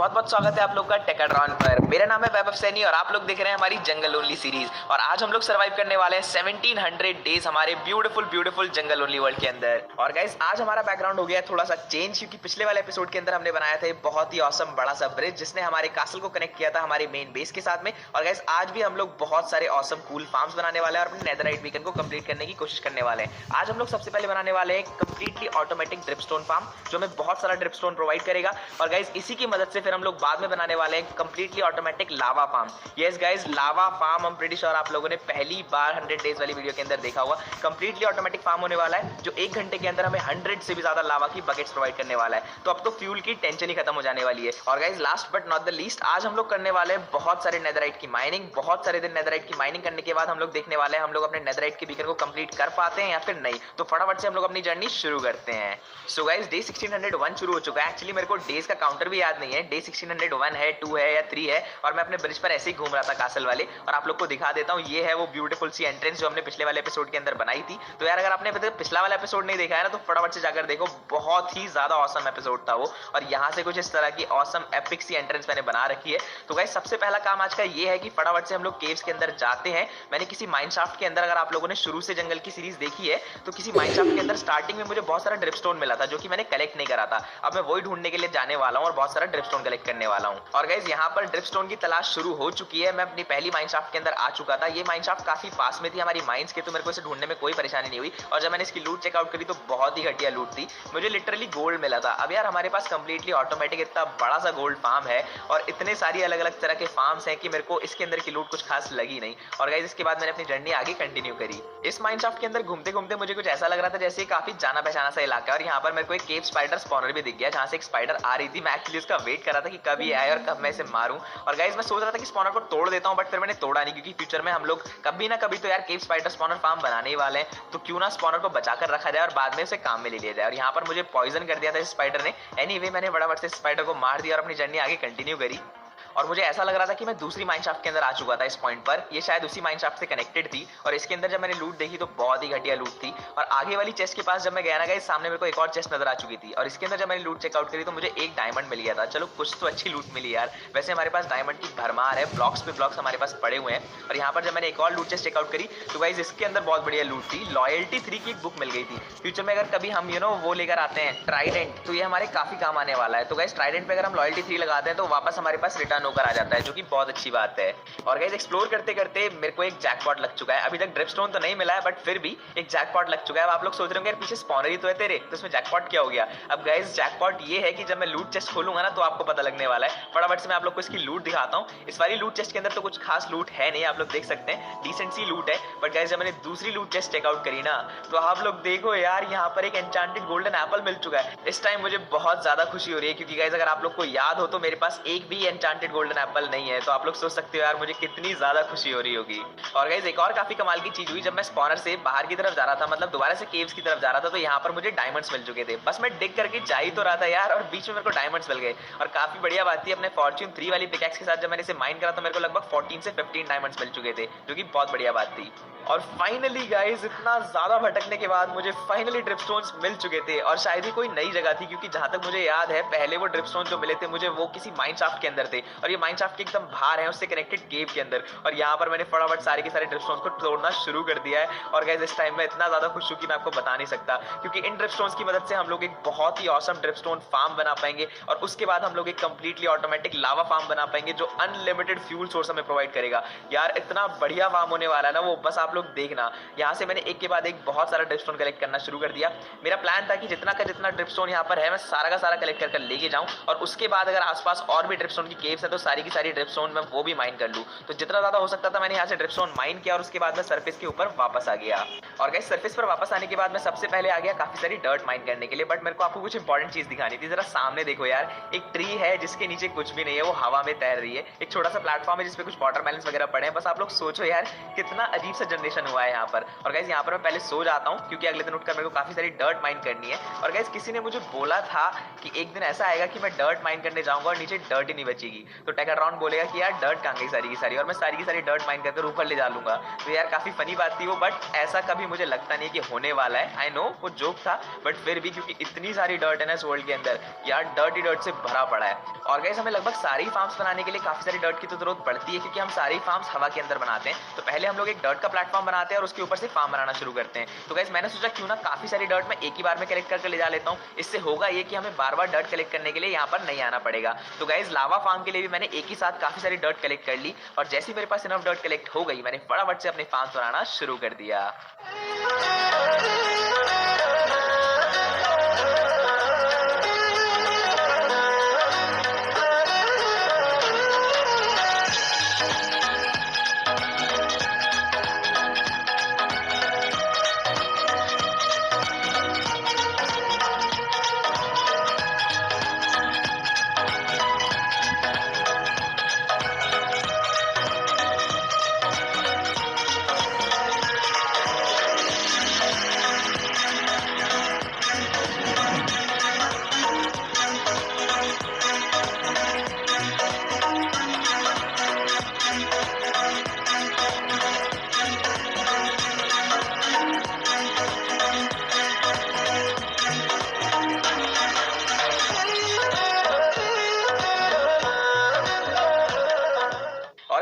बहुत बहुत स्वागत है आप लोग का टेकाड्रॉन पर। मेरा नाम है वैभव सैनी और आप लोग देख रहे हैं हमारी जंगल ओनली सीरीज। और आज हम लोग सर्वाइव करने वाले हैं 1700 डेज हमारे ब्यूटीफुल जंगल ओनली वर्ल्ड के अंदर। और गाइस आज हमारा बैकग्राउंड हो गया है थोड़ा सा चेंज, क्योंकि पिछले वाले एपिसोड के अंदर हमने बनाया था बहुत ही ऑसम बड़ा सा ब्रिज जिसने हमारे कासल को कनेक्ट किया था हमारे मेन बेस के साथ में। और गाइस आज भी हम लोग बहुत सारे ऑसम कूल फार्म्स बनाने वाले हैं और अपने नेदरराइट बीकन को कंप्लीट करने की कोशिश करने वाले हैं। आज हम लोग सबसे पहले बनाने वाले हैं कंप्लीटली ऑटोमेटिक ड्रिपस्टोन फार्म जो हमें बहुत सारा ड्रिपस्टोन प्रोवाइड करेगा। और गाइस इसी की मदद से फिर हम लोग बाद में बनाने वाले हैं कंप्लीटली ऑटोमेटिक लावा फार्म। यस गाइस, लावा फार्म हम प्रीटी श्योर आप लोगों ने पहली बार 100 डेज वाली वीडियो के अंदर देखा होगा। कंप्लीटली ऑटोमेटिक फार्म होने वाला है जो 1 घंटे के अंदर हमें 100 से भी ज्यादा लावा की बकेट्स प्रोवाइड करने वाला है। तो अब तो फ्यूल की टेंशन ही खत्म हो जाने वाली है। और guys last but not the least, आज हम लोग करने वाले हैं बहुत सारे नेदरराइट की माइनिंग। बहुत सारे दिन नेदरराइट की माइनिंग करने के बाद हम लोग देखने वाले हैं हम लोग अपने नेदरराइट के बीकन को कंप्लीट कर पाते हैं या फिर नहीं। तो फटाफट से हम लोग अपनी जर्नी शुरू करते हैं। सो गाइस डे 1601 शुरू हो चुका है। एक्चुअली मेरे को डेज का काउंटर भी याद नहीं है, डे 1601 है, 2 है या 3 है। और मैं अपने ब्रिज पर ऐसे ही घूम रहा था कासल वाले। और आप लोग को दिखा देता हूँ, ये है वो ब्यूटीफुल सी एंट्रेंस जो हमने पिछले वाले एपिसोड के अंदर बनाई थी। तो यार अगर आपने पिछला वाला एपिसोड नहीं देखा है ना तो फटाफट से जाकर देखो, बहुत ही ज्यादा ऑसम एपिसोड था वो। और यहाँ से कुछ इस तरह की ऑसम एपिक सी एंट्रेंस मैंने बना रखी है। तो गाइस सबसे पहला काम आज का ये है कि फटाफट से हम लोग केव्स के अंदर जाते हैं। मैंने किसी माइनशाफ्ट के अंदर, अगर आप लोगों ने शुरू से जंगल की सीरीज देखी है तो किसी माइनशाफ्ट के अंदर स्टार्टिंग में मुझे बहुत सारा ड्रिपस्टोन मिला था जो कि मैंने कलेक्ट नहीं करा था। अब मैं वही ढूंढने के लिए जाने वाला हूँ और बहुत सारा ड्रिपस्टोन कलेक्ट करने वाला हूँ। और गाइस यहाँ पर ड्रिपस्टोन की तलाश शुरू हो चुकी है। मैं अपनी पहली माइनशाफ्ट के अंदर आ चुका था। ये माइनशाफ्ट काफी पास में थी हमारी माइंस के, तो मेरे को इसे ढूंढने में कोई परेशानी नहीं हुई। और जब मैंने इसकी लूट चेकआउट करी तो बहुत ही घटिया लूट थी, मुझे लिटरली गोल्ड मिला था। अब यार हमारे पास कंप्लीटली ऑटोमेटिक इतना बड़ा सा गोल्ड फार्म है और इतने सारी अलग अलग तरह के फार्म्स हैं कि मेरे को इसके अंदर की लूट कुछ खास लगी नहीं। और गाइस इसके बाद मैंने अपनी जर्नी आगे कंटिन्यू करी। इस माइनशाफ्ट के अंदर घूमते घूमते मुझे कुछ ऐसा लग रहा था जैसे काफी जाना पहचाना सा इलाका है। और यहाँ पर मेरे को एक केव स्पाइडर स्पॉनर भी दिख गया जहाँ से एक स्पाइडर आ रही थी। मैं एक्चुअली उसका वेट कर रहा था कि कब ये आए और कब मैं इसे मारूं। और गाइस मैं सोच रहा था कि स्पॉनर को तोड़ देता हूं, बट फिर मैंने तोड़ा नहीं, क्योंकि फ्यूचर में हम लोग कभी ना कभी तो यार केव स्पाइडर स्पॉनर फार्म बनाने ही वाले हैं। तो क्यों ना स्पॉनर को बचाकर रखा जाए और बाद में उसे काम में ले लिया जाए। और यहाँ पर मुझे पॉइजन कर दिया था इस स्पाइडर ने। एनीवे मैंने फटाफट से स्पाइडर को मार दिया और अपनी जर्नी आगे कंटिन्यू करी। और मुझे ऐसा लग रहा था कि मैं दूसरी माइनशाफ्ट के अंदर आ चुका था इस पॉइंट पर। ये शायद उसी माइनशाफ्ट से कनेक्टेड थी। और इसके अंदर जब मैंने लूट देखी तो बहुत ही घटिया लूट थी। और आगे वाली चेस्ट के पास जब मैं गया ना गाइस, सामने मेरे को एक और चेस्ट नजर आ चुकी थी। और इसके अंदर जब मैंने लूट चेकआउट करी तो मुझे एक डायमंड मिल गया था। चलो कुछ तो अच्छी लूट मिली यार। वैसे हमारे पास डायमंड की भरमार है, ब्लॉक्स पे ब्लॉक्स हमारे पास पड़े हुए हैं। और यहाँ पर जब मैंने एक और लूट चेस्ट चेकआउट करी तो गाइस इसके अंदर बहुत बढ़िया लूट थी। लॉयल्टी 3 की एक बुक मिल गई थी। फ्यूचर में अगर कभी हम वो लेकर आते हैं ट्राइडेंट, तो ये हमारे काफी काम आने वाला है। तो गाइस ट्राइडेंट पे अगर हम लॉयल्टी 3 लगाते हैं तो वापस हमारे पास रिटर्न होकर आ जाता है, जो कि बहुत अच्छी बात है। और गाइस एक्सप्लोर करते करते मेरे को एक जैकपॉट लग चुका है। अभी तक ड्रिपस्टोन तो नहीं मिला है, बट फिर भी एक जैकपॉट लग चुका है। अब आप लोग सोच रहे होंगे यार पीछे स्पॉनर ही तो है तेरे, तो इसमें जैकपॉट क्या हो गया। अब गाइस जैकपॉट ये है कि जब मैं लूट चेस्ट खोलूंगा ना तो आपको पता लगने वाला है। फटाफट से मैं आप लोग को इसकी लूट दिखाता हूँ। इस वाली लूट चेस्ट के अंदर तो कुछ खास लूट है नहीं, आप लोग देख सकते हैं, डिसेंट सी लूट है। बट गाइस जब मैंने दूसरी लूट चेस्ट चेकआउट करी ना तो आप लोग देखो यार, यहाँ पर एक एन्चेंटेड गोल्डन एप्पल मिल चुका है। इस टाइम मुझे बहुत ज्यादा खुशी हो रही है, क्योंकि गाइस अगर आप लोग को याद हो तो मेरे पास एक भी एन्चेंटेड गोल्डन एप्पल नहीं है। तो आप लोग सोच सकते हो यार मुझे कितनी ज्यादा खुशी हो रही होगी। और गाइस एक और काफी कमाल की चीज हुई, जब मैं स्पॉनर से बाहर की तरफ जा रहा था, मतलब दोबारा से केव्स की तरफ जा रहा था, तो यहाँ पर मुझे डायमंड्स मिल चुके थे। बस मैं डिग करके जा ही तो रहा था यार और बीच में मेरे को डायमंड्स मिल गए। और काफी बढ़िया बात थी, अपने फॉर्च्यून 3 वाली पिकैक्स के साथ जब मैंने इसे माइन करा तो मेरे को लगभग 14 से 15 डायमंड्स मिल चुके थे, जो कि बहुत बढ़िया बात थी। और फाइनली गाइस इतना ज्यादा भटकने के बाद मुझे फाइनली ड्रिपस्टोन्स मिल चुके थे। और शायद ही कोई नई जगह थी, क्योंकि जहां तक मुझे याद है पहले वो ड्रिपस्टोन जो मिले थे मुझे वो किसी माइनशाफ्ट के अंदर थे। और ये माइनशाफ्ट के एकदम बाहर है उससे कनेक्टेड केव के अंदर। और यहाँ पर मैंने फटाफट सारे के सारे ड्रिपस्टोन्स को तोड़ना शुरू कर दिया है। और गाइस इस टाइम में इतना ज्यादा खुश हूं कि मैं आपको बता नहीं सकता, क्योंकि इन ड्रिपस्टोन्स की मदद से हम लोग एक बहुत ही ऑसम ड्रिपस्टोन फार्म बना पाएंगे। और उसके बाद हम लोग एक कंप्लीटली ऑटोमेटिक लावा फार्म बना पाएंगे जो अनलिमिटेड फ्यूल सोर्स हमें प्रोवाइड करेगा। यार इतना बढ़िया फार्म होने वाला है ना वो, बस आप लोग देखना। यहाँ से मैंने एक के बाद एक बहुत सारा ड्रिपस्टोन कलेक्ट करना शुरू कर दिया। मेरा प्लान था कि जितना का जितना ड्रिपस्टोन यहाँ पर है मैं सारा का सारा कलेक्ट कर लेके जाऊं। और उसके बाद अगर आसपास और भी ड्रिपस्टोन की केव्स है तो सारी की सारी ड्रिपस्टोन मैं वो भी माइन कर लूं। तो जितना ज्यादा हो सकता था मैंने यहाँ से ड्रिपस्टोन माइन किया और उसके बाद मैं सरफेस के ऊपर वापस आ गया। और गाइस सरफेस पर वापस आने के बाद मैं सबसे पहले आ गया काफी सारी डर्ट माइन करने के लिए। बट मेरे को आपको कुछ इंपॉर्टेंट चीज दिखानी थी। जरा सामने देखो यार, एक ट्री है जिसके नीचे कुछ भी नहीं है, वो हवा में तैर रही है। एक छोटा सा प्लेटफॉर्म है जिसपे कुछ वाटरमेलन्स वगैरह पड़े हैं। बस आप लोग सोचो यार कितना अजीब सा जनरेशन हुआ है यहाँ पर। और गाइस यहाँ पर मैं पहले सो जाता हूँ, क्योंकि अगले दिन उठकर मेरे को काफी सारी डर्ट माइन करनी है। और गाइस किसी ने मुझे बोला था कि एक दिन ऐसा आएगा कि मैं डर्ट माइन करने जाऊंगा और नीचे डर्ट ही नहीं बचेगी। तो टेकाट्रॉन बोलेगा कि यार डर्ट कहाँ गई सारी की सारी, और मैं सारी की सारी डर्ट माइन करके ऊपर ले जा लूंगा। तो यार काफी फनी बात थी वो, बट ऐसा कभी मुझे लगता नहीं कि होने वाला है। आई नो वो जोक था, बट फिर भी क्योंकि इतनी सारी डर्ट है ना इस वर्ल्ड के अंदर, यार डर्ट ही डर्ट से भरा पड़ा है। और गाइस हमें लगभग सारी फार्म्स बनाने के लिए काफी सारी डर्ट की तो जरूरत पड़ती है, क्योंकि हम सारी फार्म्स हवा के अंदर बनाते हैं। तो पहले हम लोग एक डर्ट का प्लेटफॉर्म बनाते हैं और उसके ऊपर से फार्म बनाना शुरू करते हैं। तो गाइस मैंने सोचा क्यों ना काफी सारी डर्ट मैं एक ही बार में कलेक्ट करके ले जा लेता हूँ। इससे होगा ये कि हमें बार बार डर्ट कलेक्ट करने के लिए यहाँ पर नहीं आना पड़ेगा। तो गाइस लावा फार्म के लिए भी मैंने एक ही साथ काफी सारी डर्ट कलेक्ट कर ली, और जैसे ही मेरे पास इनफ डर्ट कलेक्ट हो गई, मैंने फटाफट से अपने फार्म्स बनाना शुरू कर दिया।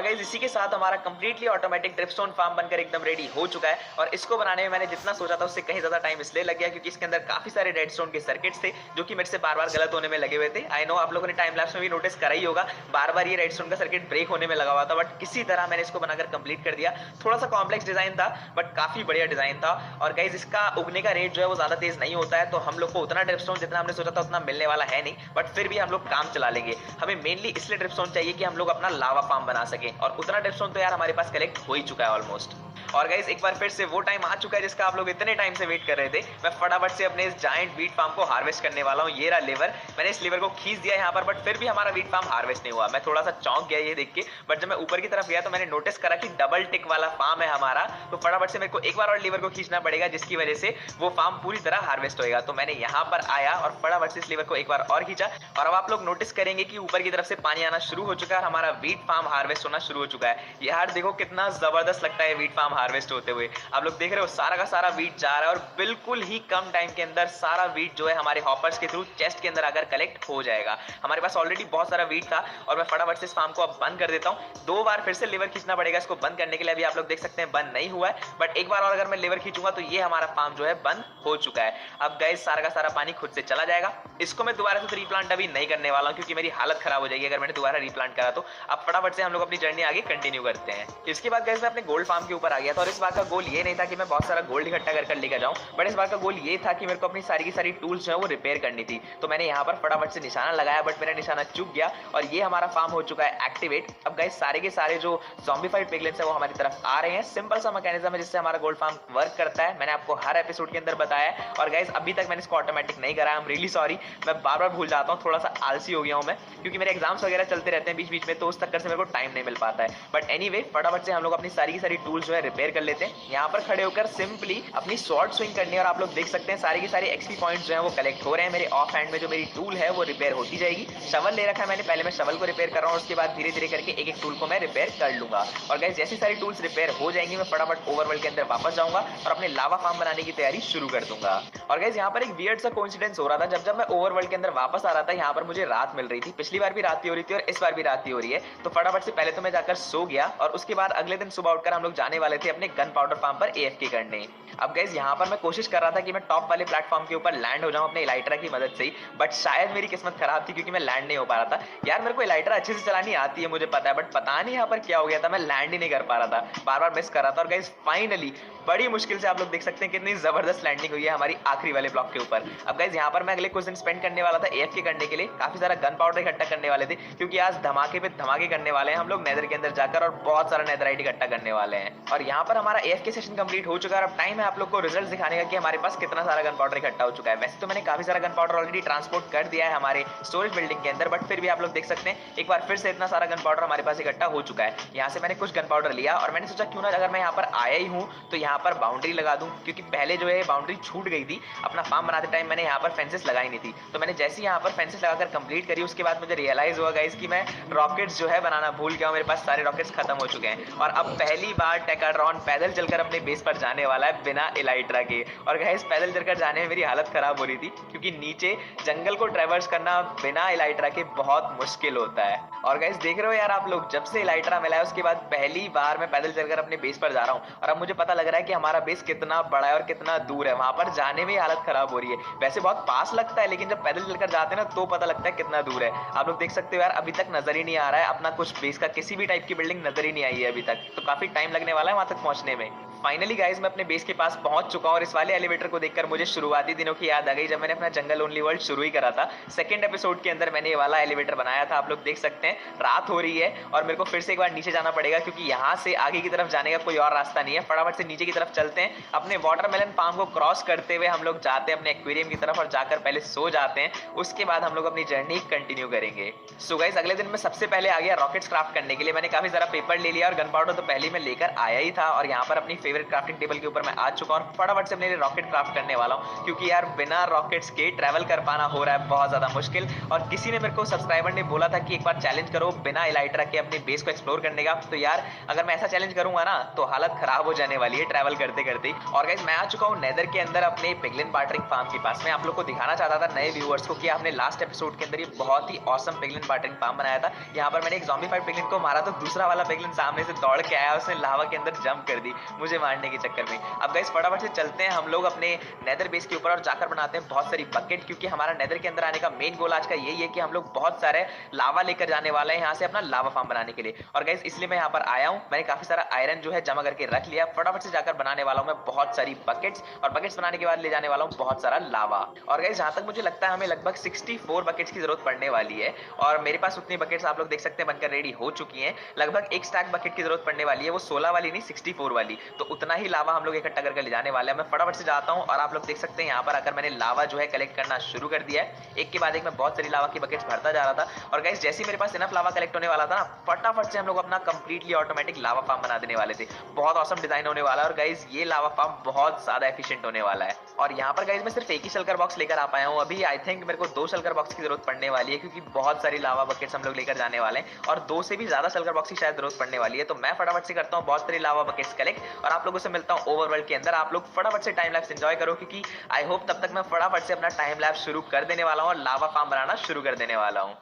गाइस इसी के साथ हमारा कंप्लीटली ऑटोमेटिक ड्रिपस्टोन फार्म बनकर एकदम रेडी हो चुका है। और इसको बनाने में मैंने जितना सोचा था उससे कहीं ज्यादा टाइम इसलिए लग गया क्योंकि इसके अंदर काफी सारे रेडस्टोन के सर्किट्स थे जो कि मेरे से बार बार गलत होने में लगे हुए थे। आई नो आप लोगों ने टाइम लैप्स में भी नोटिस करा ही होगा, बार बार ये रेडस्टोन का सर्किट ब्रेक होने में लगा हुआ था, बट किसी तरह मैंने इसको बनाकर कंप्लीट कर दिया। थोड़ा सा कॉम्प्लेक्स डिजाइन था बट काफी बढ़िया डिजाइन था। और गाइस इसका उगने का रेट जो है वो ज्यादा तेज नहीं होता है, तो हम लोग को उतना ड्रिपस्टोन जितना हमने सोचा था उतना मिलने वाला है नहीं, बट फिर भी हम लोग काम चला लेंगे। हमें मेनली इसलिए ड्रिपस्टोन चाहिए कि हम लोग अपना लावा फार्म बना सके, और उतना ड्रिपस्टोन तो यार हमारे पास कलेक्ट हो ही चुका है ऑलमोस्ट। और गाइस एक बार फिर से वो टाइम आ चुका है जिसका आप लोग इतने टाइम से वेट कर रहे थे। मैं फटाफट से अपने इस जायंट वीट फार्म को हार्वेस्ट करने वाला हूँ। ये रहा लीवर, मैंने इस लीवर को खींच दिया यहाँ पर, बट फिर भी हमारा वीट फार्म हार्वेस्ट नहीं हुआ। मैं थोड़ा सा चौंक गया ये देख के, बट जब मैं ऊपर की तरफ गया तो मैंने नोटिस करा कि डबल टिक वाला फार्म है हमारा। तो फटाफट से मेरे को एक बार और लीवर को खींचना पड़ेगा, जिसकी वजह से वो फार्म पूरी तरह हार्वेस्ट होएगा। तो मैंने यहाँ पर आया और फटाफट से इस लीवर को एक बार और खींचा, और अब आप लोग नोटिस करेंगे कि ऊपर की तरफ से पानी आना शुरू हो चुका है, हमारा वीट फार्म हार्वेस्ट होना शुरू हो चुका है। यार देखो कितना जबरदस्त लगता है वीट फार्म हार्वेस्ट होते हुए। आप लोग देख रहे हो सारा का सारा वीट जा रहा है, और बिल्कुल ही कम टाइम के अंदर सारा वीट जो है हमारे हॉपर्स के थ्रू चेस्ट के अंदर आकर कलेक्ट हो जाएगा। हमारे पास ऑलरेडी बहुत सारा वीट था, और मैं फटाफट से इस फार्म को अब बंद कर देता हूं। 2 बार फिर से लीवर खींचना पड़ेगा इसको बंद करने के लिए। अभी आप लोग देख सकते हैं बंद नहीं हुआ है, बट एक बार और अगर मैं लीवर खींचूंगा तो ये हमारा फार्म जो है बंद हो चुका है। अब गाइस सारा का सारा पानी खुद से चला जाएगा। इसको मैं दोबारा से रीप्लांट अभी नहीं करने वाला हूं, क्योंकि मेरी हालत खराब हो जाएगी अगर मैंने दोबारा रीप्लांट करा तो। अब फटाफट से हम लोग अपनी जर्नी आगे कंटिन्यू करते हैं। इसके बाद गाइस मैं अपने गोल्ड फार्म के ऊपर आ गया था, और इस बार का गोल ये नहीं था कि मैं बहुत सारा गोल्ड इकट्ठा कर लेकर जाऊं, बट इस बार का गोल ये था कि मेरे को अपनी सारी की सारी टूल्स जो है वो रिपेयर करनी थी। तो मैंने यहाँ पर फटाफट से निशाना लगाया, बट मेरा निशाना चूक गया, और ये हमारा फार्म हो चुका है एक्टिवेट। अब गाइस सारे के सारे जो ज़ॉम्बीफाइड पिगलिन्स है वो हमारी तरफ आ रहे हैं। सिंपल सा मैकेनिज्म है जिससे हमारा गोल्ड फार्म वर्क करता है, मैंने आपको हर एपिसोड के अंदर बताया है। और गाइस अभी तक मैंने इसको ऑटोमेटिक नहीं करा, आई एम रियली सॉरी, मैं बार बार भूल जाता हूँ, थोड़ा सा आलसी हो गया हूँ मैं, क्योंकि मेरे एग्जाम्स वगैरह चलते रहते हैं बीच बीच में, तो उस चक्कर से मेरे को टाइम नहीं मिल पाता है। बट एनीवे फटाफट से हम लोग अपनी सारी की सारी टूल्स जो है रिपेयर कर लेते हैं। यहाँ पर खड़े होकर सिंपली अपनी स्वॉर्ड स्विंग करनी है, और आप लोग देख सकते हैं सारे के सारे एक्सपी पॉइंट्स जो है वो कलेक्ट हो रहे हैं। मेरे ऑफ हैंड में जो मेरी टूल है वो रिपेयर होती जाएगी। शवल ले रखा है मैंने, पहले मैं शवल को रिपेयर कर रहा हूँ, उसके बाद धीरे धीरे करके एक एक टूल को मैं रिपेयर कर लूंगा। और गाइस जैसी सारी टूल्स रिपेयर हो जाएंगी मैं फटाफट ओवरवर्ल्ड के अंदर वापस जाऊंगा और अपने लावा फार्म बनाने की तैयारी शुरू कर दूंगा। और गाइस यहाँ पर एक वियर्ड सा कोइंसिडेंस हो रहा था, जब मैं ओवरवर्ल्ड के अंदर वापस आ रहा था यहाँ पर मुझे रात मिल रही थी। पिछली बार भी रात ही हो रही थी और इस बार भी रात ही हो रही है। तो फटाफट से पहले तो मैं जाकर सो गया, और उसके बाद अगले दिन सुबह उठकर हम लोग जाने वाले थे अपने गन पाउडर फार्म पर AFK करने। अब गाइस यहाँ पर मैं कोशिश कर रहा था कि मैं टॉप वाले प्लेटफॉर्म के ऊपर लैंड हो जाऊं अपने इलाइट्रा की मदद से ही, बट शायद मेरी किस्मत खराब थी क्योंकि मैं लैंड नहीं हो पा रहा था। यार मेरे को इलाइट्रा अच्छे से चलानी आती है मुझे पता है, बट पता नहीं यहाँ पर क्या हो गया था, मैं लैंड ही नहीं कर पा रहा था, बार बार मिस कर रहा था। और गाइस फाइनली बड़ी मुश्किल से आप लोग देख सकते हैं कितनी जबरदस्त लैंडिंग हुई है हमारी आखिरी वाले ब्लॉक के ऊपर। अब गाइस यहाँ पर मैं अगले कुछ दिन स्पेंड करने वाला था AFK करने के लिए, काफी सारा गन पाउडर इकट्ठा करने वाले थे, क्योंकि आज धमाके पे धमाके करने वाले हैं हम लोग नेदर के अंदर जाकर, और बहुत सारा नेदराइट इकट्ठा करने वाले हैं। और यहाँ यहाँ पर हमारा AFK सेशन कंप्लीट हो चुका है। अब टाइम है आप लोग को रिजल्ट दिखाने का कि हमारे पास कितना सारा गन पाउडर इकट्ठा हो चुका है। वैसे तो मैंने काफी सारा गन पाउडर ऑलरेडी ट्रांसपोर्ट कर दिया है हमारे स्टोरेज बिल्डिंग के अंदर, बट फिर भी आप लोग देख सकते हैं एक बार फिर से इतना सारा गन पाउडर हमारे पास इकट्ठा हो चुका है। यहाँ से मैंने कुछ गन पाउडर लिया और मैंने सोचा क्यों ना अगर मैं यहाँ पर आया ही हूँ तो यहाँ पर बाउंड्री लगा दूं, क्योंकि पहले जो है बाउंड्री छूट गई थी। अपना फार्म बनाते टाइम मैंने यहाँ पर फेंसेस लगाई नहीं थी, तो मैंने जैसे यहाँ पर फेंसेस लगाकर कंप्लीट करी उसके बाद मुझे रियलाइज हुआ गाइस कि मैं रॉकेट्स जो है बनाना भूल गया हूँ। मेरे पास सारे रॉकेट्स खत्म हो चुके हैं और अब पहली बार टेकाड्रॉन पैदल चलकर अपने बेस पर जाने वाला है बिना इलाइट्रा के। और गाइस पैदल चलकर जाने में मेरी हालत खराब हो रही थी, क्योंकि नीचे जंगल को ट्रैवर्स करना बिना इलाइट्रा के बहुत मुश्किल होता है। और गाइस देख रहे हो यार आप लोग, जब से इलाइट्रा मिला है उसके बाद पहली बार मैं पैदल चलकर अपने बेस पर जा रहा हूँ और अब मुझे पता लग रहा है कि हमारा बेस कितना बड़ा है और कितना दूर है। वहां पर जाने में हालत खराब हो रही है। वैसे बहुत पास लगता है लेकिन जब पैदल चलकर जाते हैं ना तो पता लगता है कितना दूर है। आप लोग देख सकते हो यार, अभी तक नजर ही नहीं आ रहा है अपना कुछ बेस का, किसी भी टाइप की बिल्डिंग नजर ही नहीं आई है अभी तक, तो काफी टाइम लगने वाला है वहां तक पहुंचने में। फाइनली गाइस मैं अपने बेस के पास पहुंच चुका हूं और इस वाले एलिवेटर को देखकर मुझे शुरुआती दिनों की याद आ गई जब मैंने अपना जंगल ओनली वर्ल्ड शुरू ही करा था। सेकंड एपिसोड के अंदर मैंने ये वाला एलिवेटर बनाया था। आप लोग देख सकते हैं रात हो रही है और मेरे को फिर से एक बार नीचे जाना पड़ेगा, क्योंकि यहाँ से आगे की तरफ जाने का कोई और रास्ता नहीं है। फटाफट से नीचे की तरफ चलते हैं। अपने वाटरमेलन फार्म को क्रॉस करते हुए हम लोग जाते हैं अपने एक्वेरियम की तरफ और जाकर पहले सो जाते हैं, उसके बाद हम लोग अपनी जर्नी कंटिन्यू करेंगे। सो गाइस अगले दिन मैं सबसे पहले आ गया रॉकेट्स क्राफ्ट करने के लिए। मैंने काफी सारा पेपर ले लिया और गन पाउडर तो पहले मैं लेकर आया ही था और यहाँ पर अपनी फेवरेट क्राफ्टिंग टेबल के ऊपर मैं आ चुका हूं और फटाफट से अपने लिए रॉकेट क्राफ्ट करने वाला हूं, क्योंकि यार बिना रॉकेट्स के ट्रैवल कर पाना हो रहा है बहुत ज्यादा मुश्किल। और किसी ने मेरे को सब्सक्राइबर ने बोला था कि एक बार चैलेंज करो बिना इलाइट्रा के अपने बेस को एक्सप्लोर करने का, तो यार अगर मैं ऐसा चैलेंज करूंगा ना तो हालत खराब हो जाने वाली है ट्रैवल करते करते। और गाइस मैं आ चुका हूं नेदर के अंदर अपने पिगलिन बार्टरिंग फार्म के पास। मैं आप लोग को दिखाना चाहता था नए व्यूअर्स को कि आपने लास्ट एपिसोड के अंदर ये बहुत ही ऑसम पिगलिन बार्टरिंग फार्म बनाया था। यहाँ पर मैंने एक ज़ॉम्बीफाइड पिगलिन को मारा तो दूसरा वाला पिगलिन सामने से दौड़ के आया, उसने लावा के अंदर जंप कर दी मुझे मारने के चक्कर में। अब गाइस फटाफट से चलते हैं हम लोग अपने नेदर बेस के ऊपर और जाकर बनाते हैं बहुत सारी बकेट, क्योंकि हमारा नेदर के अंदर आने का मेन गोल आज का यही है कि हम लोग बहुत सारे लावा लेकर जाने वाले हैं यहाँ से अपना लावा फार्म बनाने के लिए। और गाइस इसलिए मैं यहाँ पर आया हूँ। मैंने काफी सारा आयरन जो है जमा करके रख लिया। फटाफट से जाकर बनाने वाला हूँ मैं बहुत सारी बकेट्स और बकेट्स बनाने के बाद ले जाने वाला हूँ बहुत सारा लावा। और गाइस जहाँ तक मुझे लगता है हमें लगभग 64 बकेट्स की जरूरत पड़ने वाली है और मेरे पास उतनी बकेट्स आप लोग देख सकते हैं बनकर रेडी हो चुकी हैं। लगभग एक स्टैक बकेट की जरूरत पड़ने वाली है, वो 16 वाली नहीं 64 वाली, तो उतना ही लावा हम लोग इकट्ठा करके ले जाने वाले हैं। मैं फटाफट से जाता हूं और आप लोग देख सकते हैं यहाँ पर आकर मैंने लावा जो है कलेक्ट करना शुरू कर दिया है। एक के बाद एक मैं बहुत सारी लावा की बकेट्स भरता जा रहा था। और गाइस जैसे ही मेरे पास इनफ लावा कलेक्ट होने वाला था ना, फटाफट से हम लोग अपना कंप्लीटली ऑटोमेटिक लावा फार्म बना देने वाले थे। बहुत ऑसम डिजाइन होने वाला है और गाइस ये लावा फार्म बहुत ज्यादा एफिशिएंट होने वाला है। और यहाँ पर गाइस मैं सिर्फ एक ही शल्कर बॉक्स लेकर आ पाया हूँ अभी। आई थिंक मेरे को 2 शल्कर बॉक्स की जरूरत पड़ने वाली है, क्योंकि बहुत सारी लावा बकेट्स हम लोग लेकर जाने वाले हैं और 2 से भी ज्यादा शल्कर बॉक्स की शायद जरूरत पड़ने वाली है। तो मैं फटाफट से करता हूँ बहुत सारी लावा बकेट्स कलेक्ट और आप लोगों से मिलता हूँ ओवरवर्ल्ड के अंदर। आप लोग फटाफट से टाइम लैप्स एंजॉय करो, क्योंकि आई होप तब तक मैं फटाफट से अपना टाइम लैप्स शुरू कर देने वाला हूँ और लावा फार्म बनाना शुरू कर देने वाला हूँ।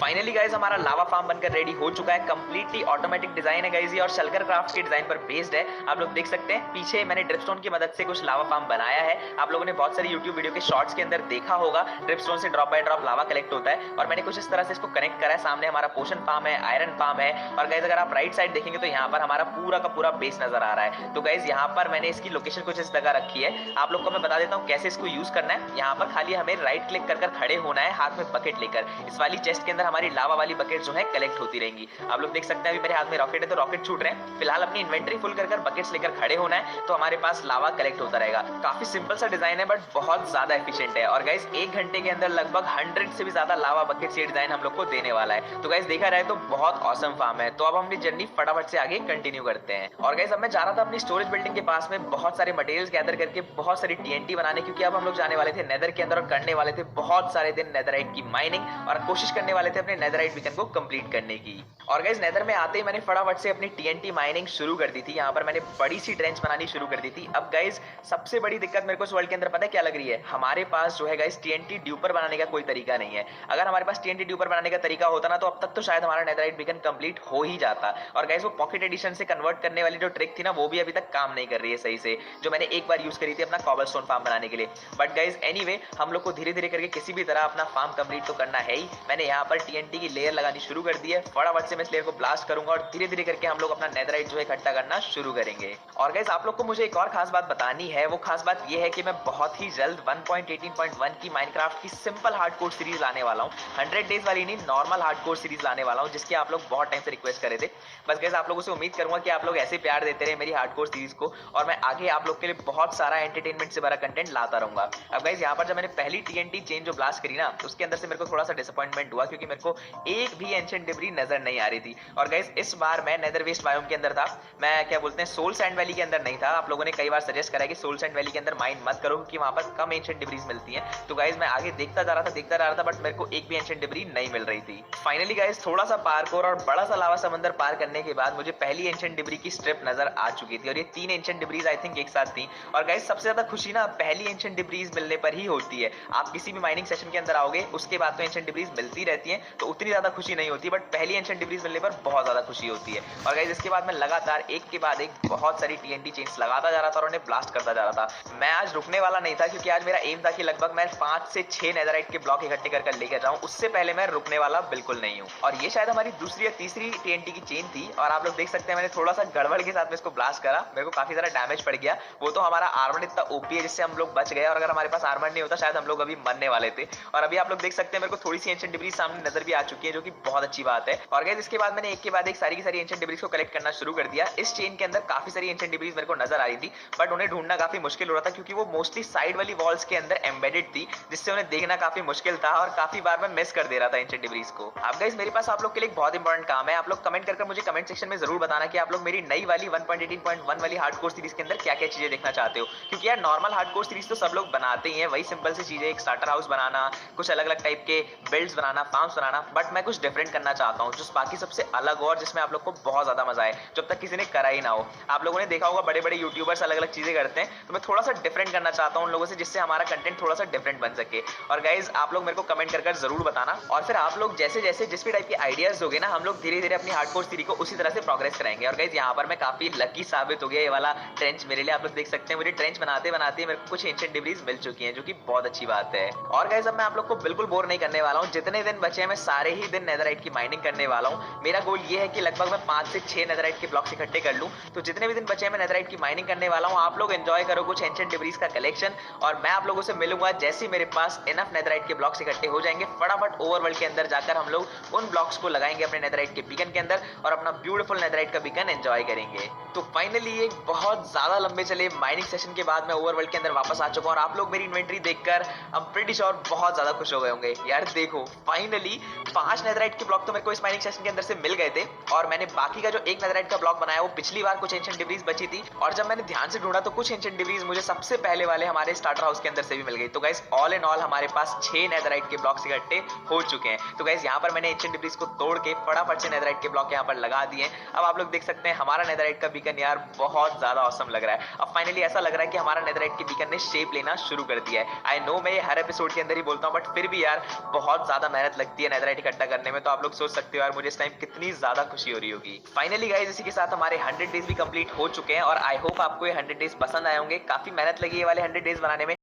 फाइनली गाइस हमारा लावा फार्म बनकर रेडी हो चुका है। कंप्लीटली ऑटोमेटिक डिजाइन है गाइस ये और शल्कर क्राफ्ट के डिजाइन पर बेस्ड है। आप लोग देख सकते हैं पीछे मैंने ड्रिपस्टोन की मदद से कुछ लावा फार्म बनाया है। आप लोगों ने बहुत सारी यूट्यूब वीडियो के शॉर्ट्स के अंदर देखा होगा ड्रिपस्टोन से drop by drop lava collect होता है और मैंने कुछ इस तरह से इसको कनेक्ट करा है। सामने हमारा पोशन फार्म है, आयरन फार्म है और गाइस अगर आप राइट साइड देखेंगे तो यहाँ पर हमारा पूरा का पूरा बेस नजर आ रहा है। तो गाइस यहाँ पर मैंने इसकी लोकेशन कुछ इस जगह रखी है। आप लोग को मैं बता देता हूँ कैसे इसको यूज करना है। यहाँ पर खाली हमें राइट क्लिक कर खड़े होना है हाथ में बकेट लेकर। इस वाली चेस्ट के अंदर हमारी लावा वाली बकेट जो है कलेक्ट होती रहेंगी। आप लोग देख सकते हैं अभी मेरे हाथ में रॉकेट है तो रॉकेट छूट रहे हैं। फिलहाल अपनी इन्वेंटरी फुल कर बकेट्स लेकर खड़े होना है तो हमारे पास लावा कलेक्ट होता रहेगा। काफी सिंपल सा डिजाइन है बट बहुत ज्यादा एफिशिएंट है। और गाइस 1 घंटे के अंदर लगभग 100 से भी ज्यादा लावा बकेट्स ये डिजाइन हम लोग को देने वाला है। तो गाइस देखा जाए तो बहुत ऑसम फार्म है। तो अब हम अपनी जर्नी फटाफट से आगे कंटिन्यू करते हैं। और गाइस अब मैं जा रहा था अपनी स्टोरेज बिल्डिंग के पास में बहुत सारे मटेरियल्स गैदर करके बहुत सारी TNT बनाने, क्योंकि अब हम लोग जाने वाले थे नेदर के अंदर और करने वाले थे बहुत सारे दिन नेदराइट की माइनिंग और कोशिश करने वाले थे अपने नेदराइट नेदराइट बीकन को कंप्लीट करने की। और गाइस नेदर में आते ही मैंने फटाफट से अपनी टीएनटी माइनिंग शुरू कर दी थी। यहाँ पर मैंने बड़ी सी ट्रेंच बनानी शुरू कर दी थी। अब गाइस सबसे बड़ी दिक्कत मेरे को इस वर्ल्ड के अंदर पता है क्या लग रही है, हमारे पास जो है गाइस टीएनटी ड्यूपर बनाने का कोई तरीका नहीं है। अगर हमारे पास टीएनटी ड्यूपर बनाने का तरीका होता ना तो अब तक तो शायद हमारा नेदराइट बीकन कंप्लीट हो ही जाता। और गाइस वो पॉकेट एडिशन से कन्वर्ट करने वाली जो ट्रिक थी ना वो भी अभी तक काम नहीं कर रही है सही से, जो मैंने एक बार यूज करी थी अपना कॉबलस्टोन फार्म बनाने के लिए। बट गाइस एनीवे हम लोग को धीरे धीरे करके किसी भी तरह अपना फार्म कंप्लीट तो करना है ही। मैंने यहाँ पर टीएनटी की लेयर लगानी शुरू कर दी है। फटाफट से मैं इस लेयर को ब्लास्ट करूंगा और धीरे धीरे करके हम लोग अपना नेदराइट जो है इकट्ठा करना शुरू करेंगे। और गाइस आप लोग को मुझे एक और खास बात बतानी है। वो खास बात ये है कि मैं बहुत ही जल्द 1.18.1 की माइनक्राफ्ट की सिंपल हार्डकोर सीरीज लाने वाला हूँ। 100 डेज वाली नहीं, नॉर्मल हार्डकोर सीरीज लाने वाला हूँ, जिसकी आप लोग बहुत टाइम से रिक्वेस्ट करे थे। बस गाइस आप लोगों से उम्मीद करूंगा कि आप लोग ऐसे प्यार देते रहे मेरी हार्डकोर सीरीज को और मैं आगे आप लोग के लिए बहुत सारा एंटरटेनमेंट से भरा कंटेंट लाता रहूंगा। अब गाइस यहाँ पर जब मैंने पहली टीएनटी चेन जो ब्लास्ट करी ना उसके अंदर से मेरे को थोड़ा सा डिसअपॉइंटमेंट हुआ, क्योंकि मेरे को एक भी एंशिएंट डिब्री नजर नहीं आ रही थी। और गाइस इस बार मैं नेदर वेस्ट बायोम के अंदर था, मैं क्या बोलते हैं सोल सैंड वैली के अंदर नहीं था। आप लोगों ने कई बार सजेस्ट करा कि सोल सैंड वैली के अंदर माइन मत करो क्योंकि वहां पर कम एंशिएंट डिब्रीज मिलती हैं। तो गाइस मैं आगे देखता जा रहा था बट मेरे को एक भी एंशिएंट डिब्री नहीं मिल रही थी। फाइनली गाइस थोड़ा सा पार्कोर और बड़ा सा लावा समंदर पार करने के बाद मुझे पहली एंशिएंट डिब्री की स्ट्रिप नजर आ चुकी थी और ये 3 एंशिएंट डिब्रीज आई थिंक एक साथ थी। और गाइस सबसे ज्यादा खुशी ना पहली एंशिएंट डिब्रीज मिलने पर ही होती है। आप किसी भी माइनिंग सेशन के अंदर आओगे उसके बाद तो एंशिएंट डिब्रीज मिलती रहती हैं तो उतनी ज्यादा खुशी नहीं होती, बट पहली एंशिएंट डिब्रीज मिलने पर बहुत ज्यादा खुशी होती है। और गाइस इसके बाद मैं लगातार एक के बाद एक बहुत सारी टीएनटी चेन्स लगाता जा रहा था और उन्हें ब्लास्ट करता जा रहा था। मैं आज रुकने वाला नहीं था क्योंकि आज मेरा एम था कि लगभग मैं 5 से 6 नेदराइट के ब्लॉक इकट्ठे कर लेकर जाऊं, उससे पहले मैं रुकने वाला बिल्कुल नहीं हूं। और ये शायद हमारी दूसरी या तीसरी टीएनटी की चेन थी और आप लोग देख सकते हैं मैंने थोड़ा सा गड़बड़ के साथ में इसको ब्लास्ट करा, मेरे को काफी सारा डैमेज पड़ गया। वो तो हमारा आर्मर इतना ओपी है जिससे हम लोग बच गए और अगर हमारे पास आर्मर नहीं होता शायद हम लोग अभी मरने वाले थे। और अभी आप लोग देख सकते हैं मेरे को थोड़ी सी एंशिएंट डिब्रीज सामने नजर भी आ चुकी है जो कि बहुत अच्छी बात है। और गाइस इसके बाद मैंने एक के बाद एक सारी की सारी एंशिएंट डिब्रीज को कलेक्ट करना शुरू कर दिया। इस चेन के अंदर काफी सारी एंशिएंट डिब्रीज मेरे को नजर आ रही थी बट उन्हें ढूंढना काफी मुश्किल हो रहा था क्योंकि वो मोस्टली साइड वाली वॉल्स के अंदर एम्बेडेड थी, जिससे उन्हें देखना काफी मुश्किल था और काफी बार मैं मिस कर दे रहा था एंशिएंट डिब्रीज को। अब गाइस मेरे पास आप लोग के लिए एक बहुत इंपॉर्टेंट काम है। आप लोग कमेंट कर मुझे कमेंट सेक्शन में जरूर बताना कि आप लोग मेरी नई वाली 1.18.1 वाली हार्डकोर सीरीज के अंदर क्या क्या चीजें देखना चाहते हो, क्योंकि यार नॉर्मल हार्डकोर सीरीज तो सब लोग बनाते ही हैं, वही सिंपल सी चीजें, एक स्टार्टर हाउस बनाना, कुछ अलग अलग टाइप के builds banana, farms banana. But मैं कुछ डिफरेंट करना चाहता हूँ जो बाकी सबसे अलग हो और जिसमें आप लोग को बहुत ज्यादा मजा आए, जब तक किसी ने करा ही ना हो। आप लोगों ने देखा होगा बड़े बड़े यूट्यूबर्स अलग अलग चीजें करते हैं, तो मैं थोड़ा सा डिफरेंट करना चाहता हूँ उन लोगों से, जिससे हमारा कंटेंट थोड़ा सा डिफरेंट बन सके। और गाइज आप लोग मेरे को कमेंट कर जरूर बताना और फिर आप लोग जैसे जैसे जिस भी टाइप के आइडियाज दोगे ना हम लोग धीरे धीरे अपनी हार्डकोर सीरीज को उसी तरह से प्रोग्रेस कराएंगे। और गाइज यहाँ पर मैं काफी लकी साबित हो गया, ये वाला ट्रेंच मेरे लिए। आप लोग देख सकते हैं मुझे ट्रेंच बनाते बनाते मेरे को कुछ एंशिएंट डिब्रीज मिल चुकी हैं जो कि बहुत अच्छी बात है। और गाइज अब मैं आप लोग को बिल्कुल बोर नहीं करने वाला हूँ, जितने दिन बचे हैं मैं सारे ही दिन नेदराइट की माइनिंग करने वाला हूँ। मेरा गोल ये है कि लगभग मैं 5 से 6 नेदराइट के ब्लॉक्स इकट्ठे कर लूं, तो जितने भी दिन बचे हैं मैं नेदराइट की माइनिंग करने वाला हूँ। आप लोग एंजॉय करो कुछ एंशिएंट डिब्रीज का कलेक्शन और मैं आप लोगों से मिलूंगा जैसे मेरे पास इनफ नेदराइट के ब्लॉक्स इकट्ठे हो जाएंगे। फटाफट ओवरवर्ल्ड के अंदर जाकर हम लोग उन ब्लॉक्स को लगाएंगे अपने नेदराइट के बीकन के अंदर और अपना ब्यूटीफुल नेदराइट का बीकन एंजॉय करेंगे। तो फाइनली एक बहुत ज्यादा लंबे चले माइनिंग सेशन के बाद मैं ओवरवर्ल्ड के अंदर वापस आ चुका हूं और आप लोग मेरी इन्वेंटरी देखकर आई एम प्रीटी श्योर बहुत ज्यादा खुश हो गए होंगे। यार देखो फाइनली 5 नेदराइट के ब्लॉक तो मेरे को इस माइनिंग सेशन के अंदर से मिल गए थे और मैंने बाकी का जो एक नेदराइट का ब्लॉक बनाया वो पिछली बार कुछ एंशिएंट डिब्रीज बची थी और जब मैंने ध्यान से ढूंढा तो कुछ एंशिएंट डिब्रीज मुझे सबसे पहले वाले हमारे स्टार्टर हाउस के अंदर से भी मिल गई। तो गाइस ऑल इन ऑल हमारे पास 6 नेदराइट के ब्लॉक्स इकट्ठे हो चुके हैं। तो गाइस यहाँ पर मैंने एंशिएंट डिब्रीज को तोड़ के फटाफट से नेदराइट के ब्लॉक यहाँ पर लगा दिए। अब आप लोग देख सकते हैं हमारा नेदराइट का बीकन यार बहुत ज्यादा ऑसम लग रहा है। अब फाइनली ऐसा लग रहा है कि हमारा नेदराइट के बीकन ने शेप लेना शुरू कर दिया है। आई नो मैं ये हर एपिसोड के अंदर ही बोलता हूँ बट फिर भी यार बहुत ज्यादा मेहनत लगती है नेदराइट इकट्ठा करने में, तो आप लोग सोच सकते हो यार मुझे इस टाइम कितनी ज्यादा खुशी हो रही होगी। फाइनली गाइस इसी के साथ हमारे 100 डेज भी कंप्लीट हो चुके हैं और आई होप आपको ये 100 डेज पसंद आए होंगे। काफी मेहनत लगी ये वाले 100 डेज बनाने में।